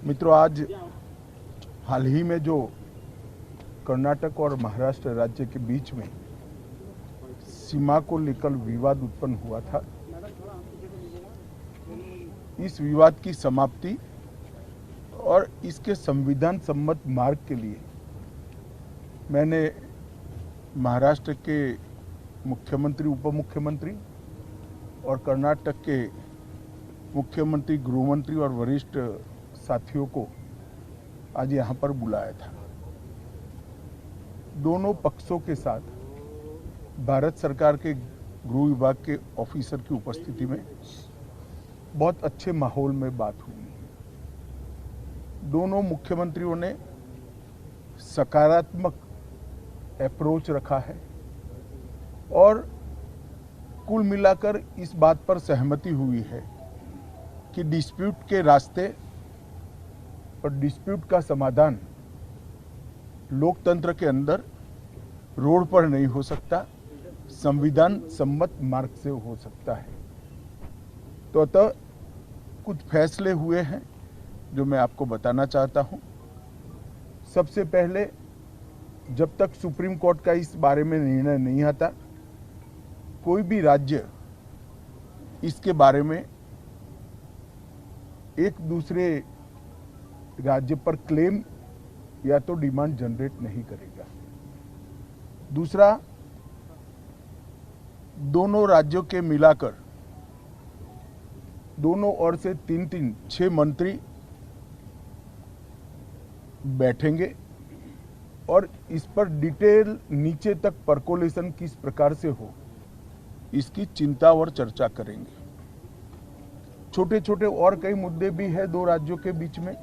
मित्रों, आज हाल ही में जो कर्नाटक और महाराष्ट्र राज्य के बीच में सीमा को लेकर विवाद उत्पन्न हुआ था, इस विवाद की समाप्ति और इसके संविधान सम्मत मार्ग के लिए मैंने महाराष्ट्र के मुख्यमंत्री, उप मुख्यमंत्री और कर्नाटक के मुख्यमंत्री, गृहमंत्री और वरिष्ठ साथियों को आज यहाँ पर बुलाया था। दोनों पक्षों के साथ भारत सरकार के गृह विभाग के ऑफिसर की उपस्थिति में बहुत अच्छे माहौल में बात हुई। दोनों मुख्यमंत्रियों ने सकारात्मक अप्रोच रखा है और कुल मिलाकर इस बात पर सहमति हुई है कि डिस्प्यूट के रास्ते और डिस्प्यूट का समाधान लोकतंत्र के अंदर रोड पर नहीं हो सकता, संविधान सम्मत मार्ग से हो सकता है। तो अतः कुछ फैसले हुए हैं जो मैं आपको बताना चाहता हूं। सबसे पहले, जब तक सुप्रीम कोर्ट का इस बारे में निर्णय नहीं आता, कोई भी राज्य इसके बारे में एक दूसरे राज्य पर क्लेम या तो डिमांड जनरेट नहीं करेगा। दूसरा, दोनों राज्यों के मिलाकर दोनों ओर से 6 मंत्री बैठेंगे और इस पर डिटेल नीचे तक परकोलेशन किस प्रकार से हो, इसकी चिंता और चर्चा करेंगे। छोटे छोटे और कई मुद्दे भी हैं दो राज्यों के बीच में,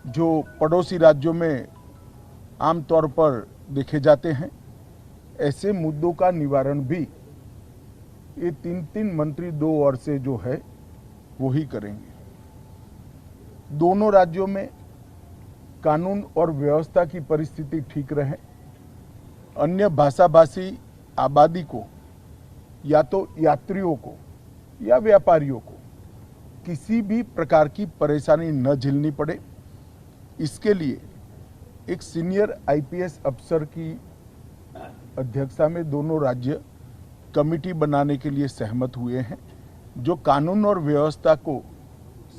जो पड़ोसी राज्यों में आमतौर पर देखे जाते हैं। ऐसे मुद्दों का निवारण भी ये 3 मंत्री दो ओर से जो है वो ही करेंगे। दोनों राज्यों में कानून और व्यवस्था की परिस्थिति ठीक रहे, अन्य भाषाभाषी आबादी को या तो यात्रियों को या व्यापारियों को किसी भी प्रकार की परेशानी न झेलनी पड़े, इसके लिए एक सीनियर आईपीएस अफसर की अध्यक्षता में दोनों राज्य कमेटी बनाने के लिए सहमत हुए हैं, जो कानून और व्यवस्था को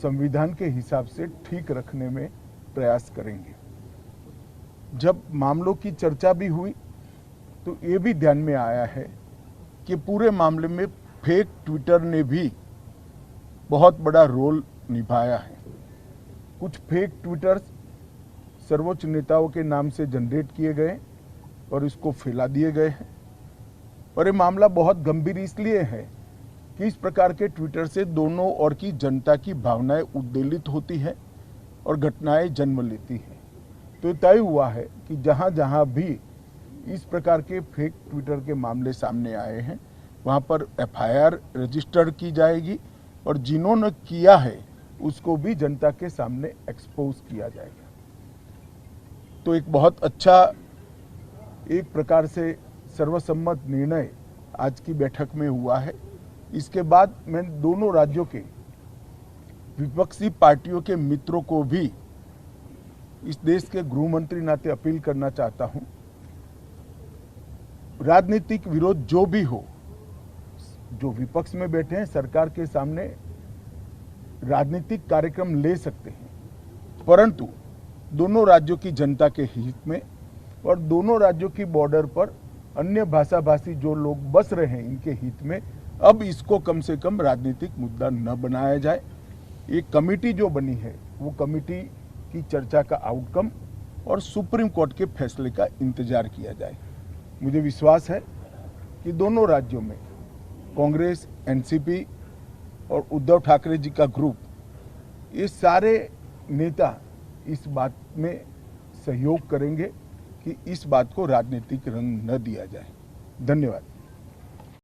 संविधान के हिसाब से ठीक रखने में प्रयास करेंगे। जब मामलों की चर्चा भी हुई तो ये भी ध्यान में आया है कि पूरे मामले में फेक ट्विटर ने भी बहुत बड़ा रोल निभाया है। कुछ फेक ट्विटर्स सर्वोच्च नेताओं के नाम से जनरेट किए गए और इसको फैला दिए गए हैं। और ये मामला बहुत गंभीर इसलिए है कि इस प्रकार के ट्विटर से दोनों ओर की जनता की भावनाएं उद्वेलित होती हैं और घटनाएं जन्म लेती हैं। तो तय हुआ है कि जहां जहां भी इस प्रकार के फेक ट्विटर के मामले सामने आए हैं, वहां पर एफआईआर रजिस्टर की जाएगी और जिन्होंने किया है उसको भी जनता के सामने एक्सपोज किया जाएगा। तो एक बहुत अच्छा, एक प्रकार से सर्वसम्मत निर्णय आज की बैठक में हुआ है। इसके बाद मैं दोनों राज्यों के विपक्षी पार्टियों के मित्रों को भी इस देश के गृह मंत्री नाते अपील करना चाहता हूं, राजनीतिक विरोध जो भी हो, जो विपक्ष में बैठे हैं सरकार के सामने राजनीतिक कार्यक्रम ले सकते हैं, परंतु दोनों राज्यों की जनता के हित में और दोनों राज्यों की बॉर्डर पर अन्य भाषाभाषी जो लोग बस रहे हैं इनके हित में अब इसको कम से कम राजनीतिक मुद्दा न बनाया जाए। एक कमेटी जो बनी है वो कमेटी की चर्चा का आउटकम और सुप्रीम कोर्ट के फैसले का इंतजार किया जाए। मुझे विश्वास है कि दोनों राज्यों में कांग्रेस, एनसीपी और उद्धव ठाकरे जी का ग्रुप, ये सारे नेता इस बात में सहयोग करेंगे कि इस बात को राजनीतिक रंग न दिया जाए। धन्यवाद।